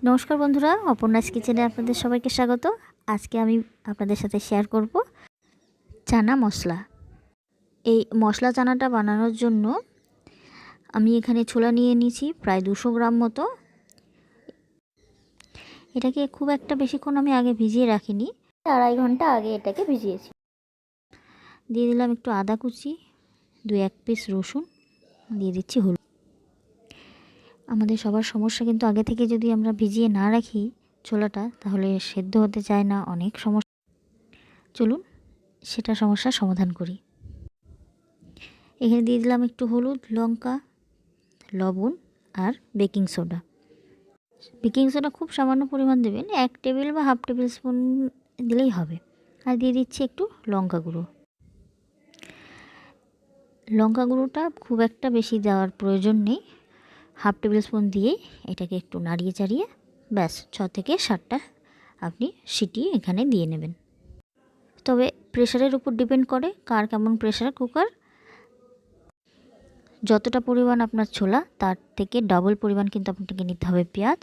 নমস্কার বন্ধুরা, অপর্ণাস কিচেনে আপনাদের সবাইকে স্বাগত। আজকে আমি আপনাদের সাথে শেয়ার করব চানা মশলা। এই মশলা চানাটা বানানোর জন্য আমি এখানে ছোলা নিয়ে নিয়েছি প্রায় 200 গ্রাম মতো। এটাকে খুব একটা বেশিক্ষণ আমি আগে ভিজিয়ে রাখিনি, 2.5 ঘন্টা আগে এটাকে ভিজিয়েছি। দিয়ে দিলাম একটু আদা কুচি, 2-1 পিস রসুন, দিয়ে দিচ্ছি হলুদ। আমাদের সবার সমস্যা কিন্তু আগে থেকে যদি আমরা ভিজিয়ে না রাখি ছোলাটা, তাহলে সেদ্ধ হতে চায় না, অনেক সমস্যা। চলুন সেটা সমস্যার সমাধান করি। এখানে দিয়ে দিলাম একটু হলুদ, লঙ্কা, লবণ আর বেকিং সোডা। বেকিং সোডা খুব সামান্য পরিমাণ দেবেন, 1 টেবিল বা হাফ টেবিল স্পুন দিলেই হবে। আর দিয়ে দিচ্ছি একটু লঙ্কা গুঁড়ো। লঙ্কা গুঁড়োটা খুব একটা বেশি দেওয়ার প্রয়োজন নেই, হাফ টেবিল স্পুন দিয়েই এটাকে একটু নাড়িয়ে চাড়িয়ে ব্যাস 6 থেকে 7টা আপনি সিটি এখানে দিয়ে নেবেন। তবে প্রেশারের উপর ডিপেন্ড করে কার কেমন প্রেশার কুকার। যতটা পরিমাণ আপনার ছোলা তার থেকে ডাবল পরিমাণ কিন্তু আপনাকে নিতে হবে পেঁয়াজ।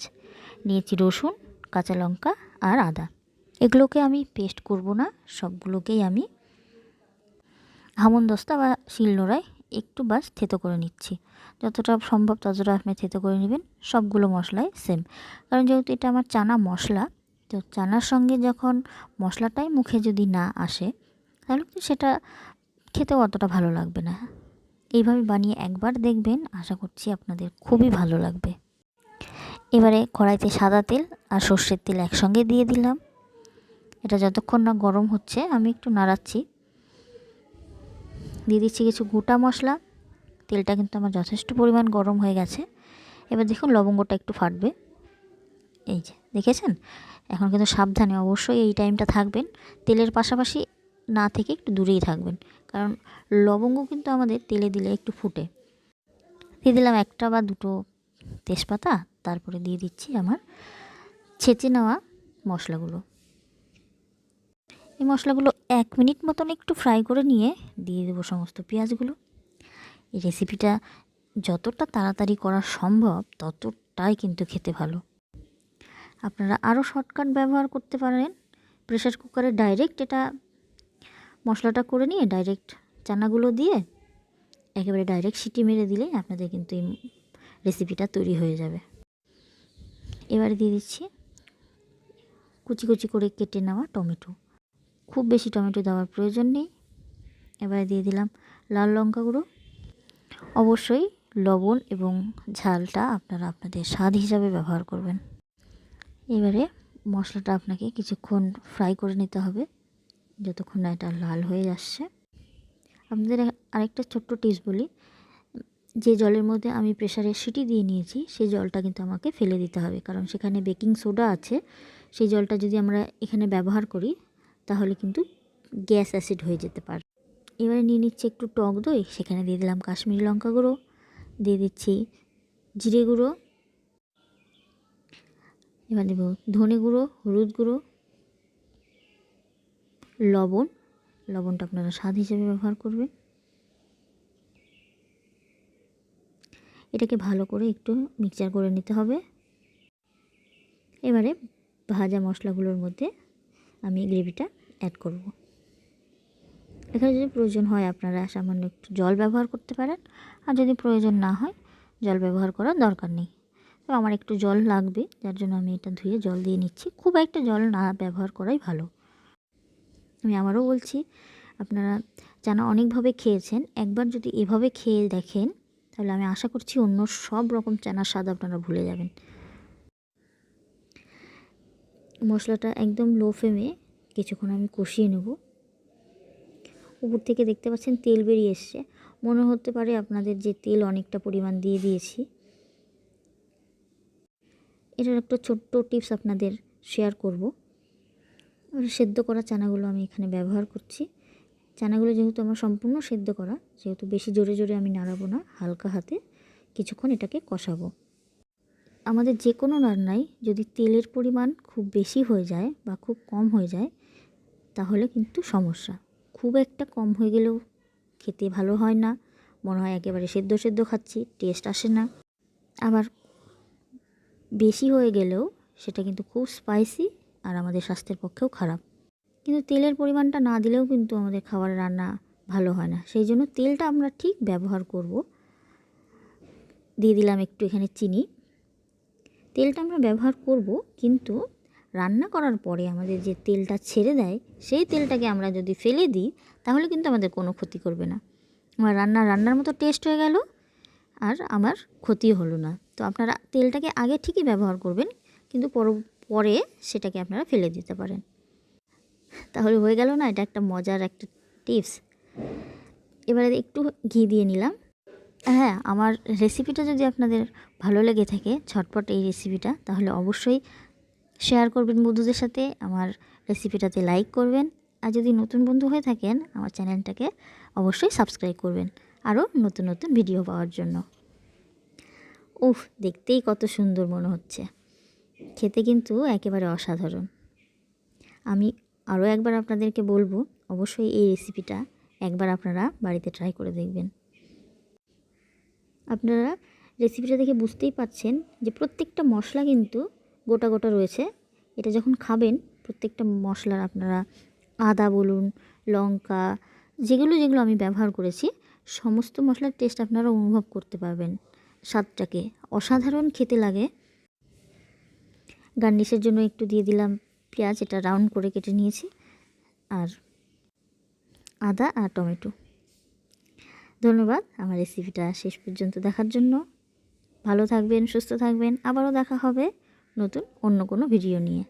নিয়েছি রসুন, কাঁচা লঙ্কা আর আদা। এগুলোকে আমি পেস্ট করব না, সবগুলোকেই আমি হামনদস্তা বা শিলনোড়ায় একটু বাস থেতো করে নিচ্ছি। যতটা সম্ভব ততটা আপনি থেতো করে নেবেন। সবগুলো মশলাই সেম, কারণ যেহেতু এটা আমার চানা মশলা, তো চানার সঙ্গে যখন মশলাটাই মুখে যদি না আসে তাহলে সেটা খেতেও অতটা ভালো লাগবে না। এইভাবে বানিয়ে একবার দেখবেন, আশা করছি আপনাদের খুবই ভালো লাগবে। এবারে কড়াইতে সাদা তেল আর সর্ষের তেল একসঙ্গে দিয়ে দিলাম। এটা যতক্ষণ না গরম হচ্ছে আমি একটু নাড়াচ্ছি। দিয়ে দিচ্ছি কিছু গোটা মশলা। তেলটা কিন্তু আমার যথেষ্ট পরিমাণ গরম হয়ে গেছে। এবার দেখুন লবঙ্গটা একটু ফাটবে, এই যে দেখেছেন। এখন কিন্তু সাবধানে অবশ্যই এই টাইমটা থাকবেন, তেলের পাশাপাশি না থেকে একটু দূরেই থাকবেন, কারণ লবঙ্গ কিন্তু আমাদের তেলে দিলে একটু ফুটে। দিয়ে দিলাম 1টা বা 2টো তেজপাতা, তারপরে দিয়ে দিচ্ছি আমার ছেঁচে নেওয়া মশলাগুলো। এই মশলাগুলো 1 মিনিট মতন একটু ফ্রাই করে নিয়ে দিয়ে দেবো সমস্ত পেঁয়াজগুলো। এই রেসিপিটা যতটা তাড়াতাড়ি করা সম্ভব ততটাই কিন্তু খেতে ভালো। আপনারা আরও শর্টকাট ব্যবহার করতে পারেন। প্রেসার কুকারে ডাইরেক্ট এটা মশলাটা করে নিয়ে ডাইরেক্ট চানাগুলো দিয়ে একেবারে ডাইরেক্ট সিটি মেরে দিলে আপনাদের কিন্তু এই রেসিপিটা তৈরি হয়ে যাবে। এবারে দিয়ে দিচ্ছি কুচি কুচি করে কেটে নেওয়া টমেটো। খুব বেশি টমেটো দেওয়ার প্রয়োজন নেই। এবারে দিয়ে দিলাম লাল লঙ্কা গুঁড়ো। অবশ্যই লবণ এবং ঝালটা আপনারা আপনাদের স্বাদ হিসাবে ব্যবহার করবেন। এবারে মশলাটা আপনাকে কিছুক্ষণ ফ্রাই করে নিতে হবে, যতক্ষণ না এটা লাল হয়ে আসছে। আপনাদের আরেকটা ছোট্ট টিপস বলি, যে জলের মধ্যে আমি প্রেসারে সিটি দিয়ে নিয়েছি সেই জলটা কিন্তু আমাকে ফেলে দিতে হবে, কারণ সেখানে বেকিং সোডা আছে। সেই জলটা যদি আমরা এখানে ব্যবহার করি তাহলে কিন্তু গ্যাস অ্যাসিড হয়ে যেতে পারে। এবারে নিয়ে নিচ্ছি একটু টক দই, সেখানে দিয়ে দিলাম কাশ্মীরি লঙ্কা গুঁড়ো, দিয়ে দিচ্ছি জিরে গুঁড়ো, এবার দেব ধনে গুঁড়ো, হলুদ গুঁড়ো, লবণ। লবণটা আপনারা স্বাদ হিসেবে ব্যবহার করবেন। এটাকে ভালো করে একটু মিক্সচার করে নিতে হবে। এবারে ভাজা মশলাগুলোর মধ্যে আমি গ্রেভিটা অ্যাড করব। এখানে যদি প্রয়োজন হয় আপনারা সামান্য একটু জল ব্যবহার করতে পারেন, আর যদি প্রয়োজন না হয় জল ব্যবহার করার দরকার নেই। তো আমার একটু জল লাগবে, যার জন্য আমি এটা ধুয়ে জল দিয়ে নিচ্ছি। খুব একটা জল না ব্যবহার করাই ভালো। আমি আবারও বলছি, আপনারা চানা অনেকভাবে খেয়েছেন, একবার যদি এভাবে খেয়ে দেখেন তাহলে আমি আশা করছি অন্য সব রকম চানার স্বাদ আপনারা ভুলে যাবেন। মশলাটা একদম লো ফ্লেমে কিছুক্ষণ আমি কষিয়ে নেব। উপর থেকে দেখতে পাচ্ছেন তেল বেরিয়ে এসছে, মনে হতে পারে আপনাদের যে তেল অনেকটা পরিমাণ দিয়ে দিয়েছি। এটার একটা ছোট্ট টিপস আপনাদের শেয়ার করব। সেদ্ধ করা চানাগুলো আমি এখানে ব্যবহার করছি। চানাগুলো যেহেতু আমার সম্পূর্ণ সেদ্ধ করা, যেহেতু বেশি জোরে জোরে আমি নাড়াবো না, হালকা হাতে কিছুক্ষণ এটাকে কষাবো। আমাদের যে কোনো রান্নায় যদি তেলের পরিমাণ খুব বেশি হয়ে যায় বা খুব কম হয়ে যায় তাহলে কিন্তু সমস্যা। খুব একটা কম হয়ে গেলেও খেতে ভালো হয় না, মনে হয় একেবারে সেদ্ধ সেদ্ধ খাচ্ছি, টেস্ট আসে না। আবার বেশি হয়ে গেলেও সেটা কিন্তু খুব স্পাইসি আর আমাদের স্বাস্থ্যের পক্ষেও খারাপ। কিন্তু তেলের পরিমাণটা না দিলেও কিন্তু আমাদের খাবার রান্না ভালো হয় না, সেই জন্য তেলটা আমরা ঠিক ব্যবহার করব। দিয়ে দিলাম একটু এখানে চিনি। তেলটা আমরা ব্যবহার করব, কিন্তু রান্না করার পরে আমাদের যে তেলটা ছেড়ে দেয় সেই তেলটাকে আমরা যদি ফেলে দিই তাহলে কিন্তু আমাদের কোনো ক্ষতি করবে না। আমার রান্নার মতো টেস্ট হয়ে গেল আর আমার ক্ষতিও হলো না। তো আপনারা তেলটাকে আগে ঠিকই ব্যবহার করবেন, কিন্তু পরে সেটাকে আপনারা ফেলে দিতে পারেন। তাহলে হয়ে গেল না, এটা একটা মজার একটা টিপস। এবারে একটু ঘি দিয়ে নিলাম। হ্যাঁ, আমার রেসিপিটা যদি আপনাদের ভালো লেগে থাকে, ঝটপট এই রেসিপিটা, তাহলে অবশ্যই শেয়ার করবেন বন্ধুদের সাথে, আমার রেসিপিটাতে লাইক করবেন। আর যদি নতুন বন্ধু হয়ে থাকেন আমার চ্যানেলটাকে অবশ্যই সাবস্ক্রাইব করবেন আরও নতুন নতুন ভিডিও পাওয়ার জন্য। উফ, দেখতেই কত সুন্দর মনে হচ্ছে, খেতে কিন্তু একেবারে অসাধারণ। আমি আরও একবার আপনাদেরকে বলবো, অবশ্যই এই রেসিপিটা একবার আপনারা বাড়িতে ট্রাই করে দেখবেন। আপনারা রেসিপিটা দেখে বুঝতেই পাচ্ছেন যে প্রত্যেকটা মশলা কিন্তু গোটা গোটা রয়েছে। এটা যখন খাবেন প্রত্যেকটা মশলার আপনারা আদা বলুন, লঙ্কা, যেগুলো আমি ব্যবহার করেছি সমস্ত মশলার টেস্ট আপনারা অনুভব করতে পারবেন। স্বাদটাকে অসাধারণ খেতে লাগে। গার্নিশের জন্য একটু দিয়ে দিলাম পেঁয়াজ, এটা রাউন্ড করে কেটে নিয়েছি, আর আদা আর টমেটো। ধন্যবাদ আমার রেসিপিটা শেষ পর্যন্ত দেখার জন্য। ভালো থাকবেন, সুস্থ থাকবেন, আবারও দেখা হবে নতুন অন্য কোনো ভিডিও নিয়ে।